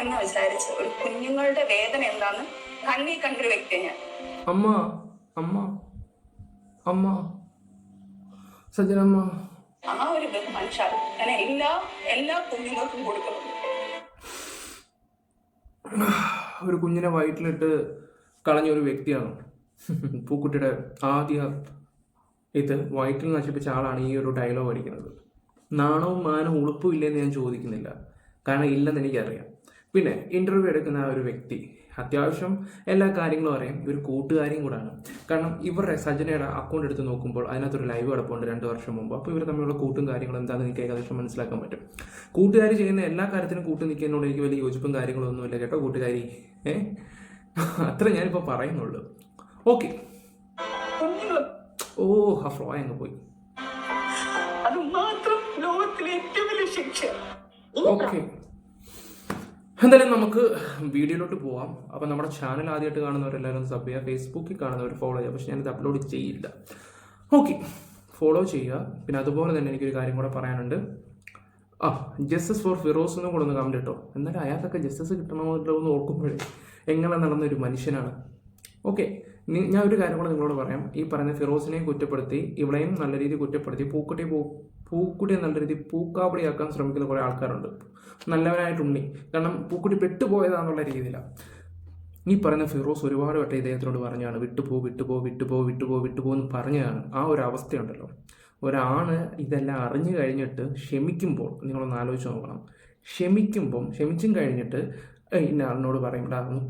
എന്ന് വിചാരിച്ച് ഒരു കുഞ്ഞുങ്ങളുടെ വേദന എന്താന്ന് കണ്ണീ കണ്ടൊരു വ്യക്തിയാണ് ഞാൻ. അമ്മ അമ്മ അമ്മ സജനമ്മ ആ ഒരു ബഹുമാനിച്ചാൽ അങ്ങനെ എല്ലാ കുഞ്ഞുങ്ങൾക്കും കൊടുക്കുന്നു. ഒരു കുഞ്ഞിനെ വയറ്റിലിട്ട് കളഞ്ഞൊരു വ്യക്തിയാണ് പൂക്കുട്ടിയുടെ ആദ്യ വയറ്റിൽ നശിപ്പിച്ച ആളാണ് ഈ ഒരു ഡയലോഗ് അടിക്കുന്നത്. നാണവും മാനവും ഉളുപ്പും ഇല്ലെന്ന് ഞാൻ ചോദിക്കുന്നില്ല, കാരണം ഇല്ലെന്ന് എനിക്കറിയാം. പിന്നെ ഇൻ്റർവ്യൂ എടുക്കുന്ന ആ ഒരു വ്യക്തി അത്യാവശ്യം എല്ലാ കാര്യങ്ങളും അറിയാം. ഇവർ കൂട്ടുകാരിയും കൂടാണ്. കാരണം ഇവരുടെ സജനയുടെ അക്കൗണ്ട് എടുത്ത് നോക്കുമ്പോൾ അതിനകത്തൊരു ലൈവ് കിടപ്പുണ്ട് 2 വർഷം മുമ്പ്. അപ്പോൾ ഇവർ തമ്മിലുള്ള കൂട്ടും കാര്യങ്ങളും എന്താണെന്ന് എനിക്ക് ഏകദേശം മനസ്സിലാക്കാൻ പറ്റും. കൂട്ടുകാർ ചെയ്യുന്ന എല്ലാ കാര്യത്തിനും കൂട്ടു നിൽക്കുന്നതിനോട് എനിക്ക് വലിയ യോജിപ്പും കാര്യങ്ങളൊന്നുമില്ല കേട്ടോ കൂട്ടുകാരി. അത്ര ഞാനിപ്പോൾ പറയുന്നുള്ളൂ. ഓക്കെ, ഓ ആ ഫ്ലോ അങ്ങ് പോയി. അത് മാത്രം ലോകത്തിലെ ഏറ്റവും വലിയ ശിക്ഷ. ഓക്കെ, എന്തായാലും നമുക്ക് വീഡിയോയിലോട്ട് പോവാം. അപ്പോൾ നമ്മുടെ ചാനൽ ആദ്യമായിട്ട് കാണുന്നവരെല്ലാവരും സബ് ചെയ്യുക, ഫേസ്ബുക്കിൽ കാണുന്നവർ ഫോളോ ചെയ്യുക. പക്ഷെ ഞാനിത് അപ്ലോഡ് ചെയ്യില്ല. ഓക്കെ, ഫോളോ ചെയ്യുക. പിന്നെ അതുപോലെ തന്നെ എനിക്കൊരു കാര്യം കൂടെ പറയാനുണ്ട്. ജസ്റ്റിസ് ഫോർ ഫിറോസ് എന്നും കൂടെ ഒന്ന് കമൻറ്റ് കേട്ടോ. എന്നാലും അയാൾക്കൊക്കെ ജസ്റ്റിസ് കിട്ടണമല്ലോ എന്ന് ഓർക്കുമ്പോഴേ എങ്ങനെ നടന്നൊരു മനുഷ്യനാണ്. ഓക്കെ, ഞാൻ ഒരു കാര്യം കൂടെ നിങ്ങളോട് പറയാം. ഈ പറയുന്ന ഫിറോസിനെയും കുറ്റപ്പെടുത്തി ഇവളെയും നല്ല രീതിയിൽ കുറ്റപ്പെടുത്തി പൂക്കുട്ടിയെ നല്ല രീതിയിൽ പൂക്കാവടിയാക്കാൻ ശ്രമിക്കുന്ന കുറേ ആൾക്കാരുണ്ട്. നല്ലവനായിട്ടുണ്ണി, കാരണം പൂക്കുട്ടി പെട്ടുപോയതാന്നുള്ള രീതിയിലാണ്. ഈ പറയുന്ന ഫിറോസ് ഒരുപാട് വട്ടം ഇദ്ദേഹത്തിനോട് പറഞ്ഞാണ് വിട്ടുപോ എന്ന് പറഞ്ഞതാണ്. ആ ഒരു അവസ്ഥയുണ്ടല്ലോ, ഒരാണ് ഇതെല്ലാം അറിഞ്ഞു കഴിഞ്ഞിട്ട് ക്ഷമിക്കുമ്പോൾ നിങ്ങളൊന്ന് ആലോചിച്ച് നോക്കണം. ക്ഷമിച്ചും കഴിഞ്ഞിട്ട് ഇന്ന ആളിനോട് പറയും ഒന്ന്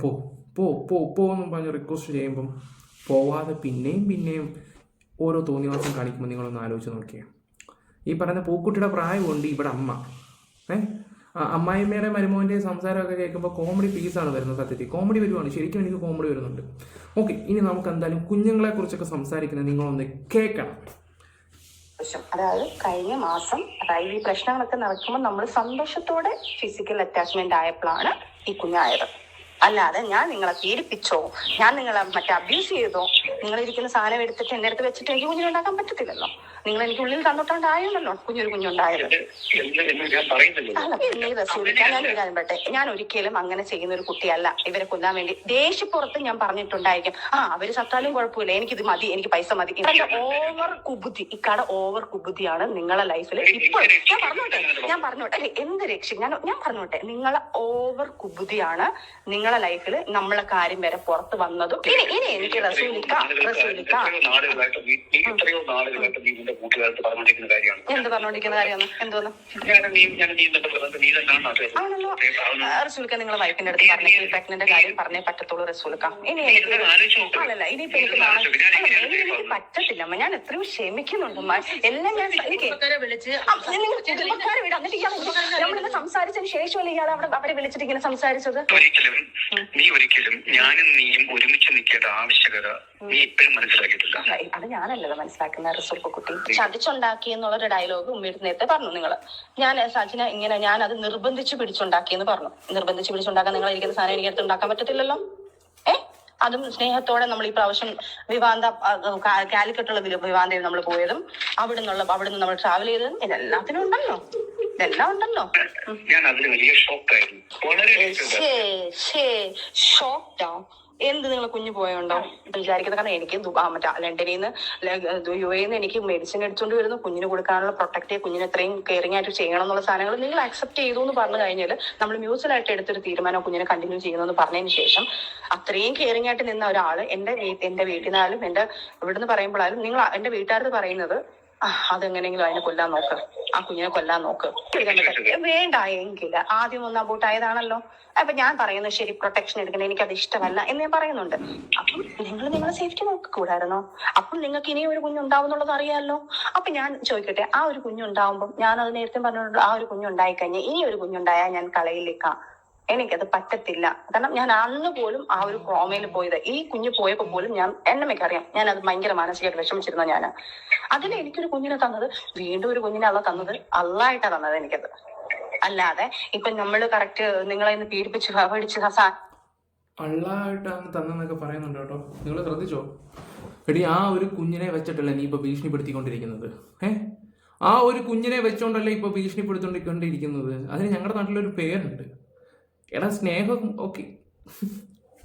പോ എന്നും പറഞ്ഞ് റിക്വസ്റ്റ് ചെയ്യുമ്പം പോവാതെ പിന്നെയും ഓരോ തോന്നിവാസം കാണിക്കുമ്പോൾ നിങ്ങളൊന്ന് ആലോചിച്ച് നോക്കിയാൽ ഈ പറയുന്ന പൂക്കുട്ടിയുടെ പ്രായമുണ്ട്. ഇവിടെ അമ്മായിമ്മയുടെ മരുമോൻ്റെ സംസാരമൊക്കെ കേൾക്കുമ്പോൾ കോമഡി പീസാണ് വരുന്നത്. സത്യത്തിൽ കോമഡി വരുവാണ്, ശരിക്കും എനിക്ക് കോമഡി വരുന്നുണ്ട്. ഓക്കെ, ഇനി നമുക്ക് എന്തായാലും കുഞ്ഞുങ്ങളെ കുറിച്ചൊക്കെ സംസാരിക്കുന്നത് നിങ്ങളൊന്ന് കേൾക്കണം. അതായത് കഴിഞ്ഞ മാസം ഈ പ്രശ്നങ്ങളൊക്കെ നടക്കുമ്പോൾ നമ്മൾ സന്തോഷത്തോടെ ഫിസിക്കൽ അറ്റാച്ച്മെന്റ് ആയപ്പോഴാണ് ഈ കുഞ്ഞായത്. അല്ലാതെ ഞാൻ നിങ്ങളെ പീഡിപ്പിച്ചോ, ഞാൻ നിങ്ങളെ അബ്യൂസ് ചെയ്തോ, നിങ്ങളിരിക്കുന്ന സാധനം എടുത്തിട്ട് എന്റെ അടുത്ത് വെച്ചിട്ട് എനിക്ക് കുഞ്ഞിനുണ്ടാക്കാൻ പറ്റത്തില്ലല്ലോ. നിങ്ങൾ എനിക്ക് ഉള്ളിൽ തന്നിട്ടുണ്ടായിരുന്നല്ലോ കുഞ്ഞൊരുണ്ടായത്. ഞാൻ ഒരിക്കലും അങ്ങനെ ചെയ്യുന്ന ഒരു കുട്ടിയല്ല. ഇവരെ കൊല്ലാൻ വേണ്ടി ദേഷ്യപ്പുറത്ത് ഞാൻ പറഞ്ഞിട്ടുണ്ടായിരിക്കും, അവര് സത്താലും കുഴപ്പമില്ല, എനിക്കിത് മതി, എനിക്ക് പൈസ മതി. ഓവർ കുബുദ്ധി, ഇക്കാടെ ഓവർ കുബുദ്ധിയാണ് നിങ്ങളെ ലൈഫിൽ ഇപ്പോൾ. ഞാൻ പറഞ്ഞോട്ടെ എന്ത് ഞാൻ പറഞ്ഞോട്ടെ, നിങ്ങളെ ഓവർ കുബുദ്ധിയാണ് നിങ്ങളെ ലൈഫിൽ നമ്മളെ കാര്യം വരെ പുറത്ത് വന്നതും. ഇനി എനിക്ക് റസൂലിക്ക എന്ത് പറഞ്ഞോണ്ടിരിക്കുന്ന കാര്യമാണ് എന്തോന്ന് ആണല്ലോ. റസൂലിക്ക നിങ്ങളെ വൈഫിന്റെ അടുത്ത് പറഞ്ഞ പ്രഗ്നന്റ് കാര്യം പറഞ്ഞേ പറ്റത്തുള്ളൂ റസൂലിക്ക. ഇനി അല്ലല്ല ഇനിയിപ്പോ എനിക്ക് പറ്റത്തില്ല. ഞാൻ എത്രയും ക്ഷമിക്കുന്നുണ്ട്. എല്ലാം ഞാൻ കുടുംബക്കാരെ വിടാം. എന്നിട്ട് നമ്മളിന്ന് സംസാരിച്ചതിന് ശേഷമല്ലേ ഇയാൾ അവരെ വിളിച്ചിട്ട് ഇങ്ങനെ സംസാരിച്ചത്? ഒരിക്കലും ഞാനും നീയും ഒരുമിച്ച് നിൽക്കേണ്ട ആവശ്യകത നീ ഇപ്പോഴും മനസ്സിലാക്കിയിട്ടില്ല. അത് ഞാനല്ലല്ലോ മനസ്സിലാക്കുന്ന റസൂൽ കുട്ടി. ചതിച്ചുണ്ടാക്കി എന്നുള്ളൊരു ഡയലോഗ് ഉമ്മയുടെ നേരത്തെ പറഞ്ഞു നിങ്ങൾ. ഞാൻ സജിന ഇങ്ങനെ ഞാൻ അത് നിർബന്ധിച്ച് പിടിച്ചുണ്ടാക്കിയെന്ന് പറഞ്ഞു. നിർബന്ധിച്ച് പിടിച്ചുണ്ടാക്കാൻ നിങ്ങൾ ഇരിക്കുന്ന സാധനം എനിക്ക് അടുത്ത് ഉണ്ടാക്കാൻ പറ്റത്തില്ലല്ലോ. അതും സ്നേഹത്തോടെ നമ്മൾ ഈ പ്രാവശ്യം കാലിക്കട്ടുള്ള വിവാന്തയിൽ നമ്മൾ പോയതും അവിടുന്ന് നമ്മൾ ട്രാവൽ ചെയ്തതും ഇതെല്ലാത്തിനും ഉണ്ടല്ലോ. ഞാൻ അതിന് വലിയ ഷോക്കായിരുന്നു. ഷോക്ക്ഡോ? എന്ത് നിങ്ങൾ കുഞ്ഞു പോയോണ്ടോ വിചാരിക്കുന്നത്? കാരണം എനിക്ക് ലണ്ടനിൽ നിന്ന് UAE നിന്ന് എനിക്ക് മെഡിസിൻ എടുത്തുകൊണ്ട് വരുന്നു കുഞ്ഞിന് കൊടുക്കാനുള്ള പ്രൊട്ടക്റ്റ്, കുഞ്ഞിന് എത്രയും കെയറിംഗ് ആയിട്ട് ചെയ്യണം എന്നുള്ള സാധനങ്ങൾ നിങ്ങൾ അക്സെപ്റ്റ് ചെയ്തു എന്ന് പറഞ്ഞു കഴിഞ്ഞാൽ നമ്മൾ മ്യൂച്വലായിട്ട് എടുത്തൊരു തീരുമാനം കുഞ്ഞിനെ കണ്ടിന്യൂ ചെയ്യുന്നു പറഞ്ഞതിന് ശേഷം അത്രയും കെയറിംഗ് ആയിട്ട് നിന്ന ഒരാൾ എന്റെ വീട്ടിൽ നിന്നാലും എന്റെ ഇവിടുന്ന് പറയുമ്പോഴാലും നിങ്ങൾ എന്റെ വീട്ടുകാർക്ക് പറയുന്നത് അതെങ്ങനെയെങ്കിലും അതിനെ കൊല്ലാൻ നോക്ക്, ആ കുഞ്ഞിനെ കൊല്ലാൻ നോക്ക്. വേണ്ട എങ്കിൽ ആദ്യം ഒന്ന് അബോട്ടായതാണല്ലോ. അപ്പൊ ഞാൻ പറയുന്നത് ശരി, പ്രൊട്ടക്ഷൻ എടുക്കണം, എനിക്കത് ഇഷ്ടമല്ല എന്ന് ഞാൻ പറയുന്നുണ്ട്. അപ്പം നിങ്ങൾ നിങ്ങളെ സേഫ്റ്റി നോക്കൂടായിരുന്നോ? അപ്പം നിങ്ങൾക്ക് ഇനിയും ഒരു കുഞ്ഞുണ്ടാവുന്നുള്ളത് അറിയാമല്ലോ. അപ്പൊ ഞാൻ ചോദിക്കട്ടെ, ആ ഒരു കുഞ്ഞുണ്ടാവുമ്പോൾ ഞാൻ അത് നേരത്തെ പറഞ്ഞിട്ടുണ്ട്, ആ ഒരു കുഞ്ഞുണ്ടായി കഴിഞ്ഞാൽ ഇനി ഒരു കുഞ്ഞുണ്ടായാൽ ഞാൻ കളയിലേക്കാം, എനിക്കത് പറ്റത്തില്ല. കാരണം ഞാൻ അന്ന് പോലും ആ ഒരു ട്രോമയിൽ പോയത്, ഈ കുഞ്ഞ് പോയപ്പോ പോലും ഞാൻ എന്നമ്മയ്ക്കറിയാം ഞാൻ അത് ഭയങ്കര മാനസികമായിട്ട് വിഷമിച്ചിരുന്ന ഞാൻ. അതിൽ എനിക്കൊരു കുഞ്ഞിനെ തന്നത്, വീണ്ടും ഒരു കുഞ്ഞിനെ തന്നത് അള്ളായിട്ടാ തന്നത് എനിക്കത്. അല്ലാതെ ഇപ്പൊ നമ്മള് കറക്റ്റ് നിങ്ങളെ ഇന്ന് പീഡിപ്പിച്ച് പഠിച്ച് അള്ളായിട്ടാണ് തന്നെന്നൊക്കെ പറയുന്നുണ്ട് കേട്ടോ. നിങ്ങൾ ശ്രദ്ധിച്ചോ എടി? ആ ഒരു കുഞ്ഞിനെ വെച്ചിട്ടല്ലേ നീ ഇപ്പൊ ഭീഷണിപ്പെടുത്തിക്കൊണ്ടിരിക്കുന്നത്? ആ ഒരു കുഞ്ഞിനെ വെച്ചോണ്ടല്ലേ ഇപ്പൊ ഭീഷണിപ്പെടുത്തിക്കൊണ്ടിരിക്കുന്നത്? അതിന് ഞങ്ങളുടെ നാട്ടിലൊരു പേരുണ്ട്, എടാ സ്നേഹം ഓക്കെ,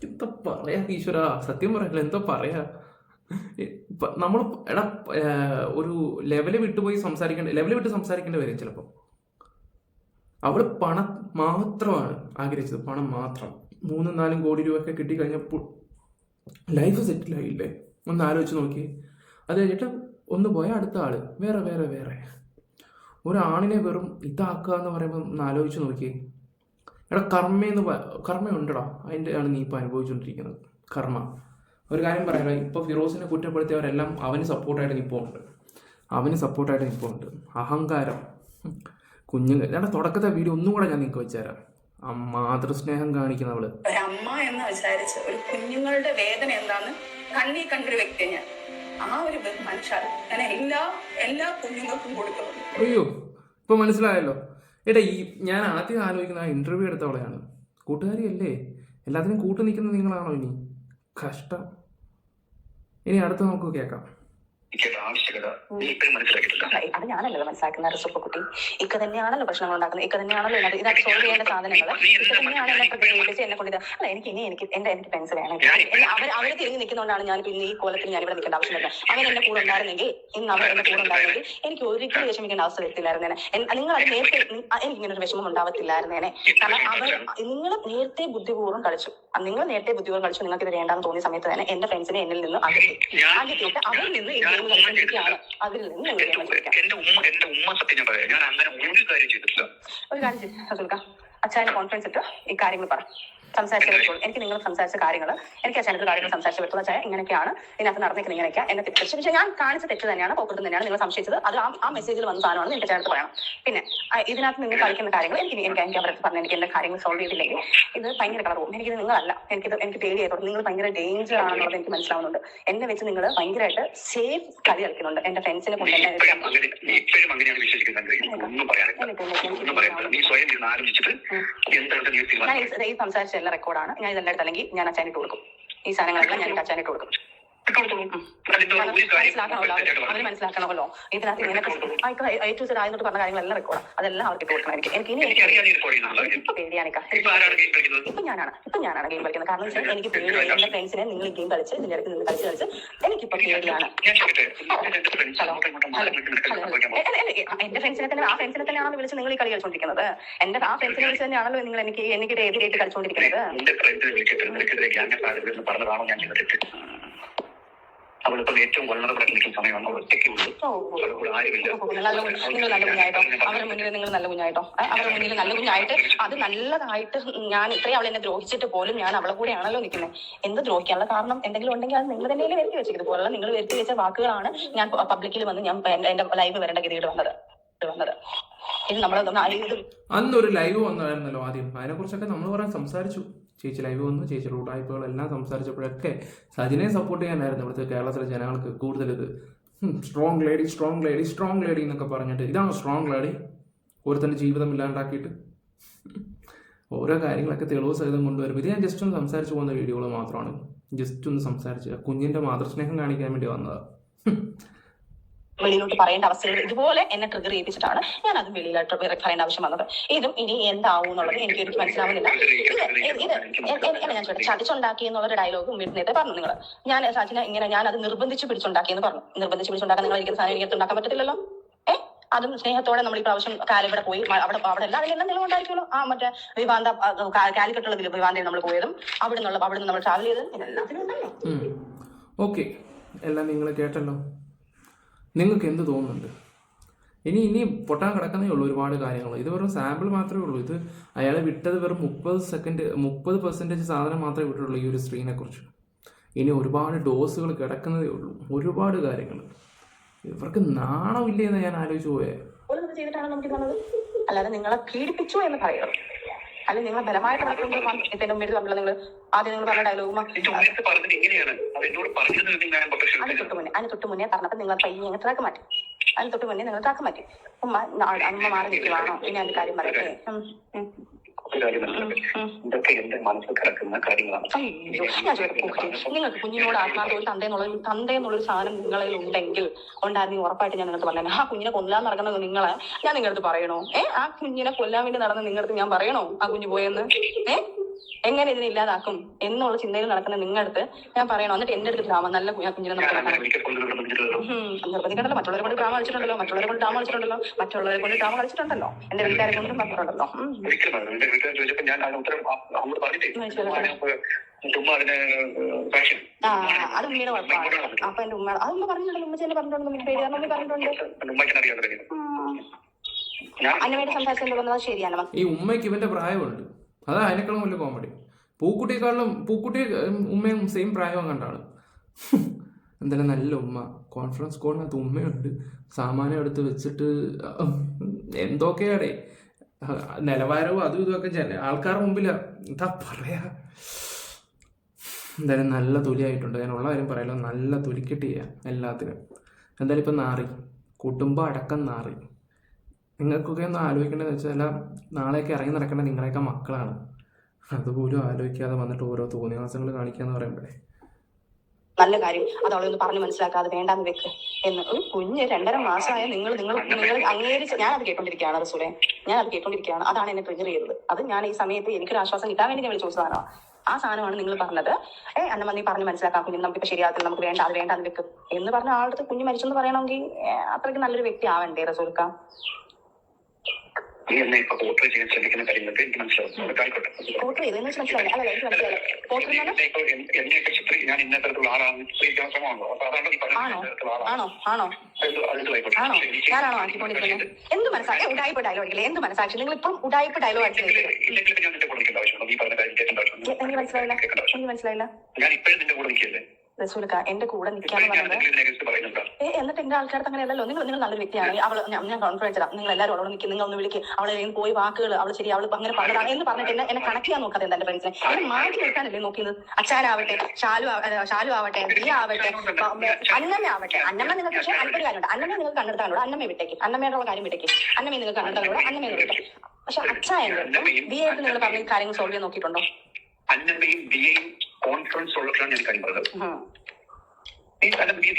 എന്താ പറയാ ഈശ്വര, സത്യം പറയല്ല, എന്താ പറയാ. നമ്മൾ എടാ ഒരു ലെവല് വിട്ട് സംസാരിക്കേണ്ടി വരും ചിലപ്പോൾ. അവള് പണം മാത്രമാണ് ആഗ്രഹിച്ചത്, പണം മാത്രം. 3-4 കോടി രൂപയൊക്കെ കിട്ടിക്കഴിഞ്ഞപ്പോൾ ലൈഫ് സെറ്റിലായില്ലേ? ഒന്ന് ആലോചിച്ച് നോക്കി. അത് കഴിഞ്ഞിട്ട് ഒന്ന് പോയാൽ അടുത്ത ആള് വേറെ വേറെ വേറെ. ഒരാണിനെ വെറും ഇതാക്കുക എന്ന് പറയുമ്പോൾ ഒന്ന് ആലോചിച്ച് നോക്കിയേ. എടാ കർമ്മയുണ്ടടാ, അതിൻ്റെ ആണ് നീ ഇപ്പോൾ അനുഭവിച്ചുകൊണ്ടിരിക്കുന്നത്. കർമ്മ. ഒരു കാര്യം പറയാം, ഇപ്പോൾ ഫിറോസിനെ കുറ്റപ്പെടുത്തിയവരെല്ലാം അവന് സപ്പോർട്ടായിട്ട് നിൽപ്പുണ്ട്. അഹങ്കാരം. കുഞ്ഞുങ്ങൾ. എടാ തുടക്കത്തെ വീഡിയോ ഒന്നും കൂടെ ഞാൻ നിങ്ങൾക്ക് വെച്ചുതരാം. മാതൃസ്നേഹം കാണിക്കുന്നവള്. ഒരമ്മ എന്ന് വിചാരിച്ച് ഒരു കുഞ്ഞുങ്ങളുടെ വേദന എന്താന്ന് കണ്ണീ കണ്ടൊരു വ്യക്തിയെ ഞാൻ. ആ ഒരു മനുഷ്യർ ഞാൻ എല്ലാ കുഞ്ഞുങ്ങൾക്കും കൊടുക്കുന്നുണ്ട്. അയ്യോ, ഇപ്പൊ മനസ്സിലായല്ലോ. എടാ ഞാൻ ആദ്യം ആലോചിക്കുന്ന ആ ഇന്റർവ്യൂ എടുത്തവളെയാണ്. കൂട്ടുകാരിയല്ലേ, എല്ലാത്തിനും കൂട്ടു നിൽക്കുന്നത് നിങ്ങളാണോ? ഇനി കഷ്ടം. ഇനി അടുത്ത നമുക്ക് കേൾക്കാം. അത് ഞാനല്ലോ മനസ്സിലാക്കുന്ന റിസോർട്ട് ഇക്ക തന്നെയാണല്ലോ പ്രശ്നങ്ങൾ ഉണ്ടാക്കുന്നത്. ഇക്ക തന്നെയാണല്ലോ ഇതിനകത്ത് സോൾവ് ചെയ്യേണ്ട സാധനങ്ങൾ. ഇക്ക തന്നെയാണ് എന്നെ പ്രത്യേകിച്ച് എന്നെ കൊണ്ട് അല്ല എനിക്ക് പെൻസ് വേണം. അവര് തിരിഞ്ഞ് നിൽക്കുന്നതുകൊണ്ടാണ് ഞാൻ പിന്നെ ഈ കോലത്തിൽ ഞാൻ ഇവിടെ നിൽക്കേണ്ട ആവശ്യം വരുന്നത്. അവരെന്നെ കൂടെ ഉണ്ടായിരുന്നെങ്കിൽ, ഇന്ന് അവർ എന്റെ കൂടെ ഉണ്ടായിരുന്നെങ്കിൽ എനിക്ക് ഒരിക്കലും വിഷമിക്കേണ്ട അവസ്ഥ വരത്തില്ലായിരുന്നേനെ. നിങ്ങൾ അത് നേരത്തെ എനിക്കിങ്ങനെ ഒരു വിഷമം ഉണ്ടാവത്തില്ലായിരുന്നേനെ. കാരണം നിങ്ങൾ നേരത്തെ ബുദ്ധിപൂർവ്വം കളിച്ചു. നിങ്ങൾക്ക് ഇത് വേണ്ടാന്ന് തോന്നിയ സമയത്ത് തന്നെ എന്റെ ഫ്രണ്ട്സിനെ എന്നിൽ നിന്ന് അകറ്റിയിട്ട് അവരിൽ നിന്ന് അതിൽ നിന്ന് ഒരു കാര്യം ചെയ്തു. അച്ഛനെ കോൺഫറൻസ് ഇട്ട് ഈ കാര്യങ്ങൾ പറ, സംസാരിച്ചു പറ്റുള്ളൂ. എനിക്ക് നിങ്ങൾ സംസാരിച്ച കാര്യങ്ങൾ, എനിക്ക് അച്ഛനത്തെ കാര്യങ്ങൾ സംസാരിച്ചു പറ്റുള്ളൂ. അച്ഛൻ ഇങ്ങനെയൊക്കെയാണ് ഇതിനകത്ത് നടന്നിരിക്കുന്നത്, ഇങ്ങനെയൊക്കെയാണ് എന്നെ തെറ്റിച്ച്. പക്ഷേ ഞാൻ കാണിച്ച തെറ്റ് തന്നെയാണ്, പോക്കറ്റ് തന്നെയാണ് നിങ്ങൾ സംശയിച്ചത്. അത് ആ മെസ്സേജിൽ വന്ന സാധനമാണ് എനിക്ക് ചേർത്ത് പറയണം. പിന്നെ ഇതിനകത്ത് നിങ്ങൾ കളിക്കുന്ന കാര്യങ്ങൾ എനിക്ക് അവർക്ക് പറഞ്ഞ് എനിക്ക് എന്റെ കാര്യങ്ങൾ സോൾവ് ചെയ്തില്ലെങ്കിൽ ഇത് ഭയങ്കര കളറും. എനിക്കിത് നിങ്ങളല്ല, എനിക്ക് പേടിയായിട്ടുണ്ട്. നിങ്ങൾ ഭയങ്കര ഡേഞ്ചർ ആണെന്നുള്ളത് എനിക്ക് മനസ്സിലാവുന്നുണ്ട്. എന്നെ വെച്ച് നിങ്ങൾ ഭയങ്കരമായിട്ട് സേഫ് കളി കളിക്കുന്നുണ്ട്. എന്റെ ഫ്രണ്ട്സിനെ കൊണ്ട് എന്നെ ഈ സംസാരിച്ച എല്ലാം റെക്കോർഡാണ്. ഞാൻ ഇതെല്ലാം എടുത്തല്ലെങ്കിൽ ഞാൻ അച്ഛനിട്ട് കൊടുക്കും. ഈ സാധനങ്ങളെല്ലാം ഞാൻ അച്ഛനിട്ട് കൊടുക്കും. അവര് മനസ്സിലാക്കണമല്ലോ ഇതിനകത്ത് ഇങ്ങനെ ഏറ്റവും ആയെന്നോട്ട് പറഞ്ഞ കാര്യങ്ങളെല്ലാം റെക്കോർഡാണ്. അതെല്ലാം അവർക്ക് കൊടുക്കണമായിരിക്കും. എനിക്ക് ഇപ്പൊ പേടിയാണിക്കാ. ഇപ്പൊ ഞാനാണ് ഗെയിം കളിക്കുന്നത്. കാരണം വെച്ചാൽ എനിക്ക് പേടിയാണ്. എന്റെ ഫ്രണ്ട്സിനെ നിങ്ങൾ ഗെയിം കളിച്ച് ഇതിന്റെ ഇടയ്ക്ക് നിന്ന് കളിച്ച് എനിക്കിപ്പോ പേടിയാണ്. എന്റെ ഫ്രണ്ട്സിനെ തന്നെ ആ ഫ്രണ്ട്സിനെ തന്നെയാണല്ലോ വിളിച്ച് നിങ്ങൾ ഈ കളി കളിച്ചോണ്ടിരിക്കുന്നത്. എന്റെ ആ ഫ്രണ്ട്സിനെ വിളിച്ച് തന്നെയാണല്ലോ നിങ്ങൾ എനിക്കിടെ എതിരായിട്ട് കളിച്ചോണ്ടിരിക്കുന്നത്. അവളിപ്പോൾ ഏറ്റവും വളർന്നപ്പെട്ട് നിൽക്കുന്ന സമയമാണ്. അവരുടെ മുന്നിൽ നിങ്ങൾ നല്ല കുഞ്ഞായിട്ടോ, അവരുടെ മുന്നിൽ നല്ല കുഞ്ഞായിട്ട് അത് നല്ലതായിട്ട് ഞാൻ ഇത്രയും അവളെ എന്നെ ദ്രോഹിച്ചിട്ട് പോലും ഞാൻ അവളെ കൂടെയാണല്ലോ നിൽക്കുന്നത്. എന്ത് ദ്രോഹിക്കാനുള്ള കാരണം എന്തെങ്കിലും ഉണ്ടെങ്കിൽ അത് നിങ്ങൾ തന്നെയല്ലേ വരുത്തി വെച്ചത്. പോലുള്ള നിങ്ങൾ വരുത്തി വെച്ച വാക്കുകളാണ് ഞാൻ പബ്ലിക്കിൽ വന്ന് ഞാൻ എന്റെ ലൈവ് വരേണ്ട ഗതിയിൽ വന്നത്. ഇത് അന്നൊരു ലൈവ് വന്നായിരുന്നല്ലോ ആദ്യം. അതിനെ കുറിച്ചൊക്കെ നമ്മൾ പറയാൻ സംസാരിച്ചു. ചേച്ചി ലൈവ് വന്നു, ചേച്ചിയുടെ ഉടായ്പകൾ എല്ലാം സംസാരിച്ചപ്പോഴൊക്കെ സജിനെ സപ്പോർട്ട് ചെയ്യാനായിരുന്നു ഇവിടുത്തെ കേരളത്തിലെ ജനങ്ങൾക്ക് കൂടുതൽ ഇത്. സ്ട്രോങ് ലേഡി എന്നൊക്കെ പറഞ്ഞിട്ട്, ഇതാണ് സ്ട്രോങ് ലേഡി? ഒരുത്തൻ്റെ ജീവിതം ഇല്ലാണ്ടാക്കിയിട്ട് ഓരോ കാര്യങ്ങളൊക്കെ തെളിവ് സഹിതം കൊണ്ടുവരും. ഇത് ഞാൻ ജസ്റ്റ് ഒന്ന് സംസാരിച്ച് പോകുന്ന വീഡിയോകൾ മാത്രമാണ്. ജസ്റ്റ് ഒന്ന് സംസാരിച്ച് കുഞ്ഞിൻ്റെ മാതൃസ്നേഹം കാണിക്കാൻ വേണ്ടി വന്നതാണ്. വെളിയിലോട്ട് പറയേണ്ട അവസ്ഥകൾ ഇതുപോലെ എന്നെ ട്രിഗർ ചെയ്യിപ്പിച്ചിട്ടാണ് ഞാൻ അതും വെളിയിലോട്ട് പറയേണ്ട ആവശ്യം വന്നത്. ഇതും ഇനി എന്താവും എന്നുള്ളത് എനിക്ക് മനസ്സിലാവുന്നില്ല. ഞാൻ ചോദിച്ചു, ചതിച്ചുണ്ടാക്കി എന്നുള്ളൊരു ഡയലോഗ് നേരത്തെ പറഞ്ഞു നിങ്ങൾ. ഞാൻ സജിനെ ഇങ്ങനെ ഞാൻ അത് നിർബന്ധിച്ച് പിടിച്ചുണ്ടാക്കിയെന്ന് പറഞ്ഞു. നിർബന്ധിച്ച് പിടിച്ചുണ്ടാക്കാൻ നിങ്ങൾ എനിക്ക് സാധനം എനിക്ക് ഉണ്ടാക്കാൻ പറ്റത്തില്ലല്ലോ. അതും സ്നേഹത്തോടെ നമ്മൾ ഈ പ്രാവശ്യം കാലിവിടെ പോയി അവിടെ എല്ലാം അതിലെല്ലാം നിലവുണ്ടായിരിക്കുമല്ലോ. മറ്റേ വിവാന്ത കാലിക്കട്ടുള്ള വിവാന്തയിൽ നമ്മൾ പോയതും അവിടെ നിന്ന് നമ്മൾ ട്രാവൽ ചെയ്തതും ഇതെല്ലാത്തിനും ഉണ്ടല്ലോ. ഓക്കെ, എല്ലാം നിങ്ങൾ കേട്ടല്ലോ. നിങ്ങൾക്ക് എന്ത് തോന്നുന്നുണ്ട്? ഇനി പൊട്ടാൻ കിടക്കുന്നേ ഉള്ളൂ ഒരുപാട് കാര്യങ്ങൾ. ഇത് വെറും സാമ്പിൾ മാത്രമേ ഉള്ളൂ. ഇത് അയാളെ വിട്ടത് വെറും 30% സാധനം മാത്രമേ വിട്ടുള്ളൂ ഈ ഒരു സ്ത്രീനെ കുറിച്ച്. ഇനി ഒരുപാട് ഡോസുകൾ കിടക്കുന്നതേ ഉള്ളൂ, ഒരുപാട് കാര്യങ്ങൾ. ഇവർക്ക് നാണമില്ലേ എന്ന് ഞാൻ ആലോചിച്ചു പോയേ. ചെയ്തിട്ടാണ് നമുക്ക് തന്നത്, അല്ലാതെ നിങ്ങളെ പീഡിപ്പിച്ചു എന്ന് പറയുന്നത്. അല്ലെങ്കിൽ നിങ്ങൾ ബലമായിട്ട് ഇതിന്റെ മുമ്പിൽ തമ്മിൽ നിങ്ങൾ ആദ്യം നിങ്ങൾ പറഞ്ഞ ഡയലോഗും അതിന് തൊട്ട് മുന്നേ പറഞ്ഞപ്പോൾ നിങ്ങൾ പയ്യെ ഞങ്ങൾ ട്രാക്ക് മാറ്റി. അതിന് തൊട്ട് മുന്നേ നിങ്ങൾ ട്രാക്ക് മാറ്റി. അമ്മ മാറി നിൽക്കുവാണോ? ഇനി അതിന്റെ കാര്യം പറയട്ടെ. ഒരു കാര്യം മനസ്സിലാക്കുക, ഇതൊക്കെ എന്റെ മനസ്സിൽ കിടക്കുന്ന കാര്യങ്ങളാണ്. അയ്യോ ഞാൻ ചോദിക്കട്ടെ, നിങ്ങൾക്ക് കുഞ്ഞിനോട് ആത്മാർത്ഥ തന്തയെന്നുള്ളൊരു സാധനം നിങ്ങളിൽ ഉണ്ടെങ്കിൽ ഉണ്ടായിരുന്നു ഉറപ്പായിട്ട് ഞാൻ നിങ്ങൾക്ക് പറഞ്ഞത്. ആ കുഞ്ഞിനെ കൊല്ലാൻ നടക്കുന്നത് നിങ്ങളെ ഞാൻ നിങ്ങളടുത്ത് പറയണോ? ആ കുഞ്ഞിനെ കൊല്ലാൻ വേണ്ടി നടന്ന നിങ്ങളടുത്ത് ഞാൻ പറയണോ ആ കുഞ്ഞ് പോയെന്ന്? എങ്ങനെ ഇതിനെ ഇല്ലാതാക്കും എന്നുള്ള ചിന്തയിൽ നടക്കുന്ന നിങ്ങളടുത്ത് ഞാൻ പറയണോ? എന്നിട്ട് എന്റെ അടുത്ത് ഡ്രാമ നല്ല കുഞ്ഞിനെ നിർബന്ധിക്കണ്ടല്ലോ. മറ്റുള്ളവരെ കൊണ്ട് ഡ്രാമ കളിച്ചിട്ടുണ്ടല്ലോ, മറ്റുള്ളവരെ കൊണ്ട് ഡ്രാമ കളിച്ചിട്ടുണ്ടല്ലോ, മറ്റുള്ളവരെ കൊണ്ട് ഡ്രാമ കളിച്ചിട്ടുണ്ടല്ലോ, എന്റെ വീട്ടുകാരെ കൊണ്ടും പറഞ്ഞിട്ടുണ്ടല്ലോ. അത് ഉമ്മയുടെ കുഴപ്പമാണ്. അപ്പൊ എന്റെ ഉമ്മ അതൊന്നും പറഞ്ഞിട്ടുണ്ടല്ലോ, ഉമ്മ ചെല്ലു പറഞ്ഞിട്ടുണ്ട്, പേര് പറഞ്ഞിട്ടുണ്ട്. അന്നമയുടെ സംസാരിച്ചത് തോന്നുന്നത് ശരിയാണ്. ഈ ഉമ്മയ്ക്ക് ഇവന്റെ പ്രായമുണ്ട്, അതാ അതിനേക്കാളും വലിയ കോമഡി. പൂക്കുട്ടി ഉമ്മയും സെയിം പ്രായം കണ്ടാണ്. എന്തായാലും നല്ല ഉമ്മ. കോൺഫറൻസ് കോളിനകത്ത് ഉമ്മയുണ്ട്, സാമാനം എടുത്ത് വെച്ചിട്ട് എന്തൊക്കെയാടേ നിലവാരവും അതും ഇതുമൊക്കെ ആൾക്കാരുടെ മുമ്പിൽ എന്താ പറയാ. എന്തായാലും നല്ല തൊലിയായിട്ടുണ്ട്. ഞാൻ ഉള്ള കാര്യം പറയാലോ, നല്ല തൊലിക്കെട്ട് ചെയ്യാം എല്ലാത്തിനും. എന്തായാലും ഇപ്പം നാറി, കുടുംബം അടക്കം നാറി. നിങ്ങൾക്കൊക്കെ ഒന്ന് ആലോചിക്കേണ്ടതെന്ന് വെച്ചാൽ നാളെയൊക്കെ ഇറങ്ങി നടക്കേണ്ട നിങ്ങളെയൊക്കെ മക്കളാണ്. അതുപോലും ആലോചിക്കാതെ വന്നിട്ട് ഓരോ തോന്നിവാസങ്ങൾ കാണിക്കാന്ന് പറയുമ്പോഴേ നല്ല കാര്യം. അത് അവളെ ഒന്ന് പറഞ്ഞ് മനസ്സിലാക്കാതെ വേണ്ടാന്ന് വെക്ക് എന്ന്. ഒരു കുഞ്ഞ് 2.5 മാസമായ നിങ്ങൾ അംഗീകരിച്ച് ഞാൻ അത് കേട്ടോണ്ടിരിക്കുകയാണ് റസൂലെ, ഞാൻ അത് കേട്ടോണ്ടിരിക്കുകയാണ്. അതാണ് എന്നെ ട്രിഗർ ചെയ്തത്. അത് ഞാൻ ഈ സമയത്ത് എനിക്കൊരു ആശ്വാസം കിട്ടാൻ വേണ്ടി ഞാൻ വിളിച്ച സാധനമാണ്. ആ സാധനമാണ് നിങ്ങൾ പറഞ്ഞത്. അന്നമ്മ നീ പറഞ്ഞ് മനസ്സിലാക്കാം, കുഞ്ഞിന് നമുക്കിപ്പോ ശരിയാകത്തില്ല, നമുക്ക് വേണ്ട, അത് വേണ്ടാന്ന് വെക്കും എന്ന് പറഞ്ഞ ആളുടെ കുഞ്ഞ് മരിച്ചെന്ന് പറയണമെങ്കിൽ അത്രയ്ക്ക് നല്ലൊരു വ്യക്തി ആവണ്ടേ റസൂൽക്ക? നീ എന്നെ ഇപ്പൊ പോർട്രേ ചെയ്യാൻ ശ്രമിക്കുന്ന കാര്യങ്ങളൊക്കെ എനിക്ക് മനസ്സിലാവും. എന്നെയൊക്കെ ചിത്രീ ഞാൻ ഇന്ന തരത്തിലുള്ള ആളാണ് ചിത്രീകരിക്കാൻ ശ്രമമാണോ? അപ്പൊ അതാണ് ഞാനാണോ ആക്കിക്കൊണ്ടിരിക്കുന്നത്? എന്ത് മനസ്സാക്ഷി ഉടായ്പ ഡയലോഗില്ലേ? എന്ത് മനസ്സാക്ഷി? നിങ്ങൾ ഇപ്പം ഉടായ്പ ഡയലോഗ് ഇല്ലെങ്കിലും ഞാൻ നിന്റെ കൂടെ നിൽക്കേണ്ട ആവശ്യമുണ്ടോ? നീ പറഞ്ഞ കാര്യം കേൾക്കേണ്ട ആവശ്യമുണ്ടോ? എനിക്ക് മനസ്സിലായില്ല. ഞാൻ ഇപ്പോഴും നിന്റെ കൂടെ നിൽക്കില്ലേ റസൂൽക്ക? എന്റെ കൂടെ നിൽക്കാന്ന് പറയുന്നത് എന്നിട്ട് എന്റെ ആൾക്കാർക്ക് അങ്ങനെയല്ലല്ലോ. നിങ്ങൾ നല്ലൊരു വ്യക്തിയാണെങ്കിൽ അവള് ഞാൻ കോൺഫിഡൻസ് തരാം, നിങ്ങൾ എല്ലാവരും അവളോട് നിൽക്കും, നിങ്ങൾ ഒന്ന് വിളിക്കും, അവളെ പോയി വാക്കുകൾ അവള് ശരി അവള് അങ്ങനെ പറഞ്ഞതാണ് എന്ന് പറഞ്ഞിട്ട് എന്നെ കണക്ട് ചെയ്യാൻ നോക്കാതെ എന്റെ ഫ്രണ്ട്സിനെ എന്നെ മാറ്റി നിർത്താനല്ലേ നോക്കിയത്. അച്ഛനാവട്ടെ, ഷാലു ആവട്ടെ, ദിയ ആവട്ടെ, അന്നമ്മ ആവട്ടെ. അന്നമ്മ നിങ്ങൾക്ക് പക്ഷേ അല്പൊരു കാര്യമുണ്ട്. അന്നമ്മ നിങ്ങൾക്ക് കണ്ടെടുത്താനോട് അന്നമ്മയെ വിട്ടേക്ക്, അന്നമ്മയുടെ കാര്യം വിട്ടേക്ക്. അന്നമ്മയെ നിങ്ങൾക്ക് കണ്ടെടുത്താനോട് അന്നമ്മയെ വിട്ടേ. പക്ഷെ അച്ഛായെങ്കിലും ദിയായിട്ട് നിങ്ങൾ പറഞ്ഞ കാര്യങ്ങൾ സോൾവ് ചെയ്യാൻ നോക്കിയിട്ടുണ്ടോ? അന്നമ്മയും ദിയയും കോൺഫിഡൻസ് ഉള്ളപ്പോഴാണ് ഞാൻ കാര്യം പറഞ്ഞത്.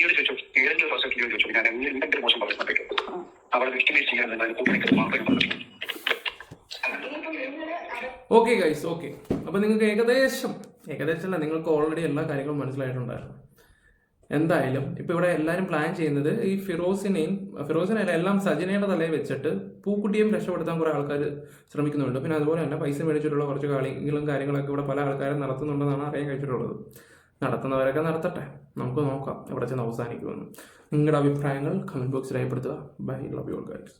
ചോദിച്ചു 7 വർഷത്തിൽ ചോദിച്ചു ഞാൻ എന്തെങ്കിലും മോശം പറയുമ്പോഴേക്കും അവളെ വിക്ടിമൈസ് ചെയ്യാൻ മാത്രമേ. Okay guys, okay. അപ്പം നിങ്ങൾക്ക് ഏകദേശം അല്ല, നിങ്ങൾക്ക് ഓൾറെഡി എല്ലാ കാര്യങ്ങളും മനസ്സിലായിട്ടുണ്ടായിരുന്നു. എന്തായാലും ഇപ്പം ഇവിടെ എല്ലാവരും പ്ലാൻ ചെയ്യുന്നത് ഈ ഫിറോസിനെയല്ല എല്ലാം സജനയുടെ തലയിൽ വെച്ചിട്ട് പൂക്കുട്ടിയും രക്ഷപ്പെടുത്താൻ കുറേ ആൾക്കാർ ശ്രമിക്കുന്നുണ്ട്. പിന്നെ അതുപോലെ തന്നെ പൈസ മേടിച്ചിട്ടുള്ള കുറച്ച് കളികളും കാര്യങ്ങളൊക്കെ ഇവിടെ പല ആൾക്കാരും നടത്തുന്നുണ്ടെന്നാണ് അറിയാൻ കഴിച്ചിട്ടുള്ളത്. നടത്തുന്നവരൊക്കെ നടത്തട്ടെ, നമുക്ക് നോക്കാം എവിടെ ചെന്ന് അവസാനിക്കുമെന്ന്. നിങ്ങളുടെ അഭിപ്രായങ്ങൾ കമൻറ്റ് ബോക്സിൽ രേഖപ്പെടുത്തുക. Bye, love you all guys.